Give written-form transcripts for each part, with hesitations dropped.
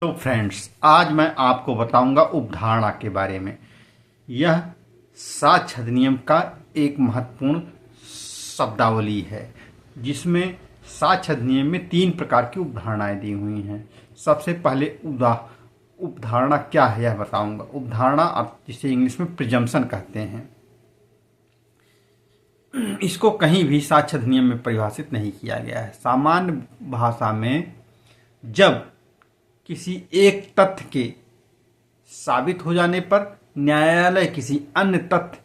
तो फ्रेंड्स, आज मैं आपको बताऊंगा उपधारणा के बारे में। यह साक्ष्य अधिनियम का एक महत्वपूर्ण शब्दावली है, जिसमें साक्ष्य अधिनियम में 3 प्रकार की उपधारणाएं दी हुई हैं। सबसे पहले उपधारणा क्या है यह बताऊंगा। उपधारणा जिसे इंग्लिश में प्रिजम्पशन कहते हैं, इसको कहीं भी साक्ष्य अधिनियम में परिभाषित नहीं किया गया है। सामान्य भाषा में जब किसी एक तथ्य के साबित हो जाने पर न्यायालय किसी अन्य तथ्य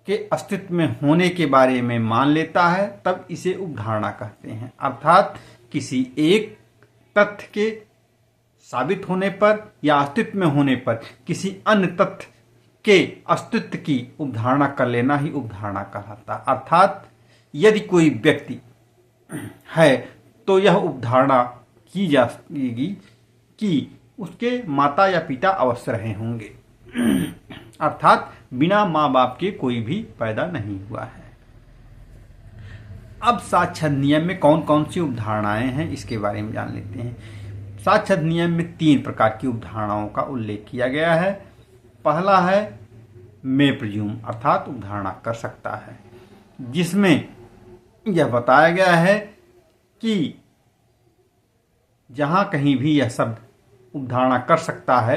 के अस्तित्व में होने के बारे में मान लेता है, तब इसे उपधारणा कहते हैं। अर्थात किसी एक तथ्य के साबित होने पर या अस्तित्व में होने पर किसी अन्य तथ्य के अस्तित्व की उपधारणा कर लेना ही उपधारणा कहलाता है। अर्थात यदि कोई व्यक्ति है तो यह उपधारणा की जाएगी कि उसके माता या पिता अवश्य रहे होंगे, अर्थात बिना माँ बाप के कोई भी पैदा नहीं हुआ है। अब साक्ष्य अधिनियम में कौन कौन सी उपधारणाएं हैं इसके बारे में जान लेते हैं। साक्ष्य अधिनियम में 3 प्रकार की उपधारणाओं का उल्लेख किया गया है। पहला है मे प्रिज्यूम, अर्थात उपधारणा कर सकता है, जिसमें यह बताया गया है कि जहां कहीं भी यह शब्द उपधारणा कर सकता है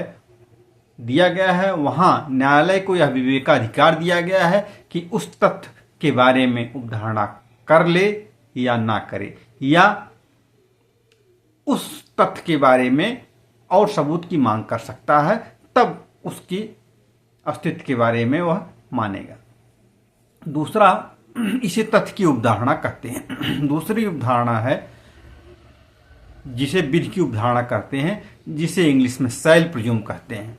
दिया गया है, वहां न्यायालय को यह विवेकाधिकार दिया गया है कि उस तथ्य के बारे में उपधारणा कर ले या ना करे, या उस तथ्य के बारे में और सबूत की मांग कर सकता है, तब उसकी अस्तित्व के बारे में वह मानेगा। दूसरा, इसे तथ्य की उपधारणा कहते हैं। दूसरी उपधारणा है जिसे विधि की उपधारणा करते हैं, जिसे इंग्लिश में शैल प्रिज्यूम कहते हैं,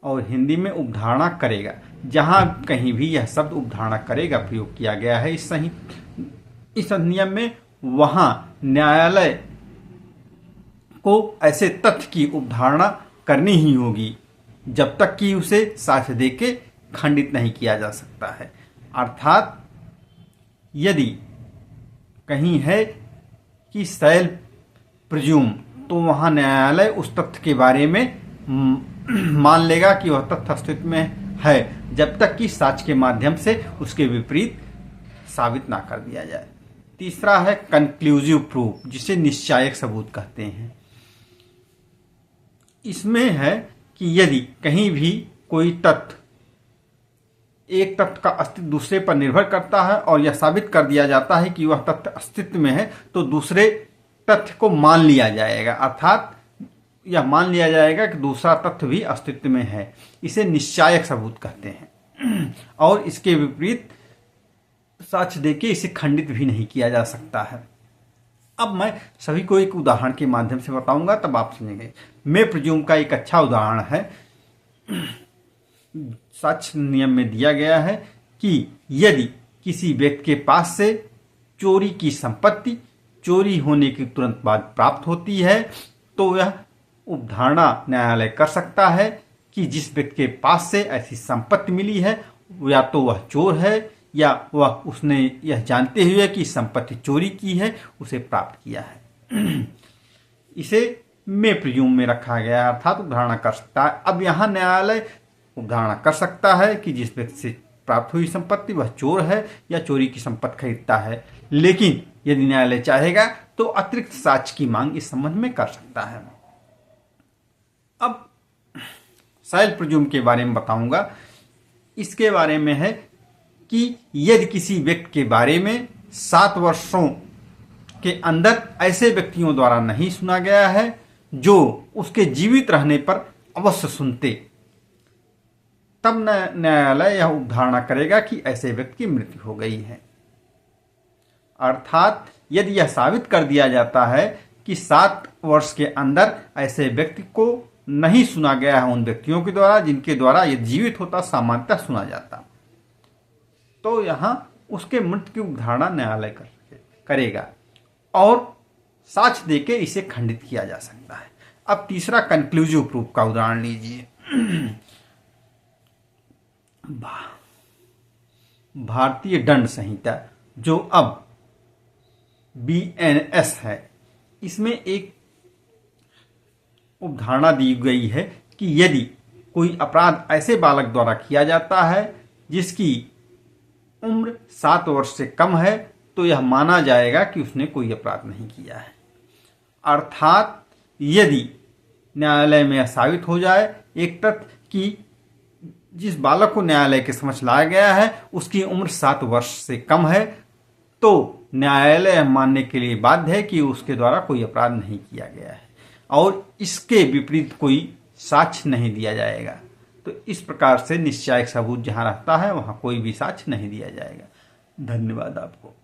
और हिंदी में उपधारणा करेगा। जहां कहीं भी यह शब्द उपधारणा करेगा प्रयोग किया गया है इस अधिनियम में, वहां न्यायालय को ऐसे तथ्य की उपधारणा करनी ही होगी जब तक कि उसे साक्ष्य देके खंडित नहीं किया जा सकता है। अर्थात यदि कहीं है कि शैल प्रिज्यूम, तो वहां न्यायालय उस तथ्य के बारे में मान लेगा कि वह तथ्य अस्तित्व में है, जब तक कि साक्ष्य के माध्यम से उसके विपरीत साबित ना कर दिया जाए। तीसरा है कंक्लूसिव प्रूफ, जिसे निश्चायक सबूत कहते हैं। इसमें है कि यदि कहीं भी कोई तथ्य, एक तथ्य का अस्तित्व दूसरे पर निर्भर करता है और यह साबित कर दिया जाता है कि वह तथ्य अस्तित्व में है, तो दूसरे तथ्य को मान लिया जाएगा। अर्थात यह मान लिया जाएगा कि दूसरा तथ्य भी अस्तित्व में है। इसे निश्चायक सबूत कहते हैं, और इसके विपरीत साक्ष्य देके इसे खंडित भी नहीं किया जा सकता है। अब मैं सभी को एक उदाहरण के माध्यम से बताऊंगा, तब आप समझेंगे। मे प्रिज्यूम का एक अच्छा उदाहरण है। साक्ष्य नियम में दिया गया है कि यदि किसी व्यक्ति के पास से चोरी की संपत्ति चोरी होने के तुरंत बाद प्राप्त होती है, तो यह उपधारणा न्यायालय कर सकता है कि जिस व्यक्ति के पास से ऐसी संपत्ति मिली है, या तो वह चोर है, या वह उसने यह जानते हुए कि संपत्ति चोरी की है उसे प्राप्त किया है। इसे मे प्रिज्यूम में रखा गया है, अर्थात उपधारणा कर सकता है। अब यहाँ न्यायालय उपधारणा कर सकता है कि जिस व्यक्ति से प्राप्त हुई संपत्ति वह चोर है या चोरी की संपत्ति खरीदता है, लेकिन यदि न्यायालय चाहेगा तो अतिरिक्त साक्ष्य की मांग इस संबंध में कर सकता है। अब शैल प्रिज्यूम के बारे में बताऊंगा। इसके बारे में है कि यदि किसी व्यक्ति के बारे में 7 वर्षों के अंदर ऐसे व्यक्तियों द्वारा नहीं सुना गया है जो उसके जीवित रहने पर अवश्य सुनते, तब न्यायालय यह उपधारणा करेगा कि ऐसे व्यक्ति की मृत्यु हो गई है। अर्थात यदि यह साबित कर दिया जाता है कि 7 वर्ष के अंदर ऐसे व्यक्ति को नहीं सुना गया है उन व्यक्तियों के द्वारा जिनके द्वारा यह जीवित होता सामान्यतः सुना जाता, तो यहां उसके मृत्यु की उपधारणा न्यायालय करेगा और साक्ष्य देके इसे खंडित किया जा सकता है। अब तीसरा कंक्लूसिव प्रूफ का उदाहरण लीजिए। भारतीय दंड संहिता, जो अब BNS है, इसमें एक उपधारणा दी गई है कि यदि कोई अपराध ऐसे बालक द्वारा किया जाता है जिसकी उम्र 7 वर्ष से कम है तो यह माना जाएगा कि उसने कोई अपराध नहीं किया है। अर्थात यदि न्यायालय में यह साबित हो जाए एक तथ्य कि जिस बालक को न्यायालय के समक्ष लाया गया है उसकी उम्र 7 वर्ष से कम है तो न्यायालय मानने के लिए बाध्य है कि उसके द्वारा कोई अपराध नहीं किया गया है और इसके विपरीत कोई साक्ष्य नहीं दिया जाएगा। तो इस प्रकार से निश्चायक सबूत जहां रहता है वहां कोई भी साक्ष्य नहीं दिया जाएगा। धन्यवाद आपको।